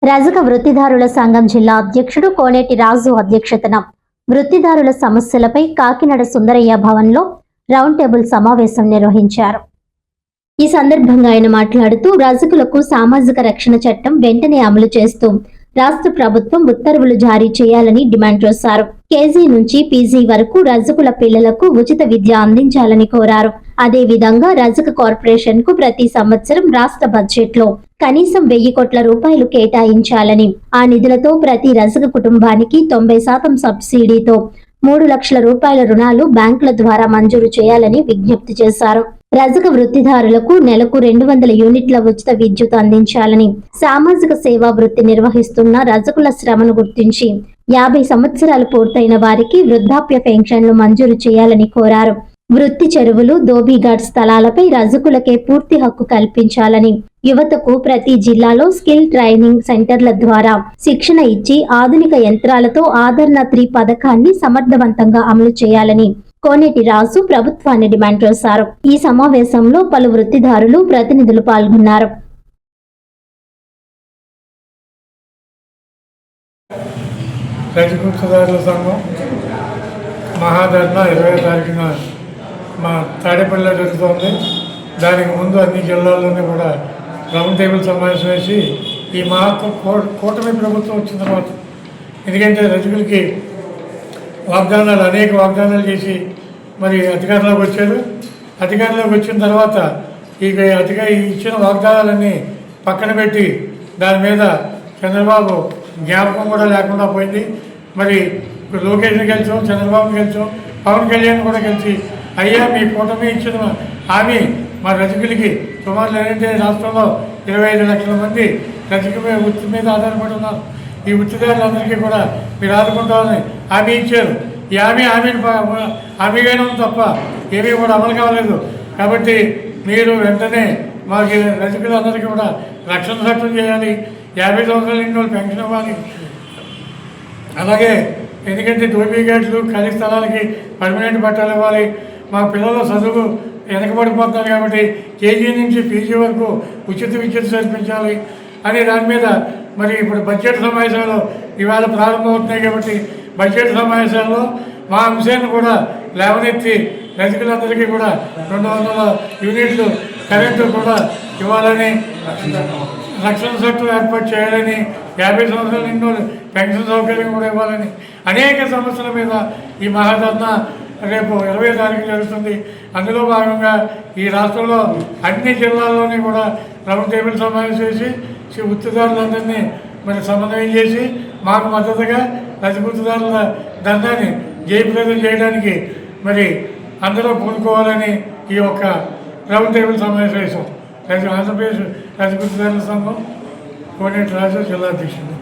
రజక వృత్తిదారుల సంఘం జిల్లా అధ్యక్షుడు కోనేటి రాజు అధ్యక్షతన వృత్తిదారుల సమస్యలపై కాకినాడ సుందరయ్య భవన్లో రౌండ్ టేబుల్ సమావేశం నిర్వహించారు. ఈ సందర్భంగా ఆయన మాట్లాడుతూ రజకులకు సామాజిక రక్షణ చట్టం వెంటనే అమలు చేస్తూ రాష్ట్ర ప్రభుత్వం ఉత్తర్వులు జారీ చేయాలని డిమాండ్ చేశారు. కేజీ నుంచి పీజీ వరకు రజకుల పిల్లలకు ఉచిత విద్య అందించాలని కోరారు. అదే విధంగా రజక కార్పొరేషన్ కు ప్రతి సంవత్సరం రాష్ట్ర బడ్జెట్ లో కనీసం 1000 కోట్ల రూపాయలు కేటాయించాలని, ఆ నిధులతో ప్రతి రజక కుటుంబానికి 90% సబ్సిడీతో 3 లక్షల రూపాయల రుణాలు బ్యాంకుల ద్వారా మంజూరు చేయాలని విజ్ఞప్తి చేశారు. రజక వృత్తిదారులకు నెలకు 200 యూనిట్ల ఉచిత విద్యుత్ అందించాలని, సామాజిక సేవా వృత్తి నిర్వహిస్తున్న రజకుల శ్రమను గుర్తించి 50 సంవత్సరాలు పూర్తయిన వారికి వృద్ధాప్య పెన్షన్లు మంజూరు చేయాలని కోరారు. వృత్తి చెరువులు, దోబీఘాట్ స్థలాలపై రజకులకే పూర్తి హక్కు కల్పించాలని, యువతకు ప్రతి జిల్లాలో స్కిల్ ట్రైనింగ్ సెంటర్ల ద్వారా శిక్షణ ఇచ్చి ఆధునిక యంత్రాలతో ఆదరణ 3 పథకాన్ని సమర్థవంతంగా అమలు చేయాలని కోనేటి రాజు ప్రభుత్వాన్ని డిమాండ్ చేశారు. ఈ సమావేశంలో పలు వృత్తిదారులు, ప్రతినిధులు పాల్గొన్నారు. మహాధర్నా 20వ తారీఖున మా తాడేపల్లిలో జరుగుతోంది. దానికి ముందు అన్ని జిల్లాల్లోనే కూడా రౌండ్ టేబుల్ సమావేశం వేసి ఈ కూటమి ప్రభుత్వం వచ్చిన తర్వాత, ఎందుకంటే రజకులకి అనేక వాగ్దానాలు చేసి మరి అధికారంలోకి వచ్చారు. అధికారంలోకి వచ్చిన తర్వాత ఇచ్చిన వాగ్దానాలన్నీ పక్కన పెట్టి దాని మీద చంద్రబాబు జ్ఞాపకం కూడా లేకుండా పోయింది. మరి లోకేష్ని గెలిచాం, చంద్రబాబుని గెలిచాం, పవన్ కళ్యాణ్ కూడా కలిసి అయ్యా మీ కూటమి ఇచ్చిన హామీ మా రజకులకి సుమారు ఏంటంటే రాష్ట్రంలో 25 లక్షల మంది రజక వృత్తి మీద ఆధారపడి ఉన్నారు. ఈ వృత్తిదారులందరికీ కూడా మీరు ఆదుకుంటామని హామీ ఇచ్చారు. ఈ హామీగానే ఉంది తప్ప ఏమీ కూడా అమలు కావలేదు. కాబట్టి మీరు వెంటనే మాకు రజకులందరికీ కూడా రక్షణ చట్టం చేయాలి, 50 సంవత్సరాల నిండి పెన్షన్ ఇవ్వాలి. అలాగే ఎందుకంటే దోబీఘాట్లు, ఖాళీ స్థలాలకి పర్మనెంట్ పట్టాలు ఇవ్వాలి. మా పిల్లల చదువు వెనకబడిపోతున్నారు కాబట్టి కేజీ నుంచి పీజీ వరకు ఉచిత విద్యుత్ చేర్పించాలి అని దాని మీద మరి ఇప్పుడు బడ్జెట్ సమావేశాలు ఇవాళ ప్రారంభమవుతున్నాయి. కాబట్టి బడ్జెట్ సమావేశాల్లో మా అంశాన్ని కూడా లేవనెత్తి రజకులందరికీ కూడా 200 యూనిట్లు కరెంటు కూడా ఇవ్వాలని, రక్షణ చట్టం ఏర్పాటు చేయాలని, 50 సంవత్సరాల నిండి పెన్షన్ సౌకర్యం కూడా ఇవ్వాలని అనేక సమస్యల మీద ఈ మహాధర్నా రేపు 20వ తారీఖు జరుగుతుంది. అందులో భాగంగా ఈ రాష్ట్రంలో అన్ని జిల్లాల్లోని కూడా రౌండ్ టేబుల్ సమావేశం చేసి వృత్తిదారులందరినీ మరి సమన్వయం చేసి మాకు మద్దతుగా రజక వృత్తిదారుల దందాన్ని జయప్రదం చేయడానికి మరి అందరూ పూనుకోవాలని ఈ యొక్క రౌండ్ టేబుల్ సమావేశం ఆంధ్రప్రదేశ్ రజక వృత్తిదారుల సంఘం కోనేటి రాజు జిల్లా అధ్యక్షుడు.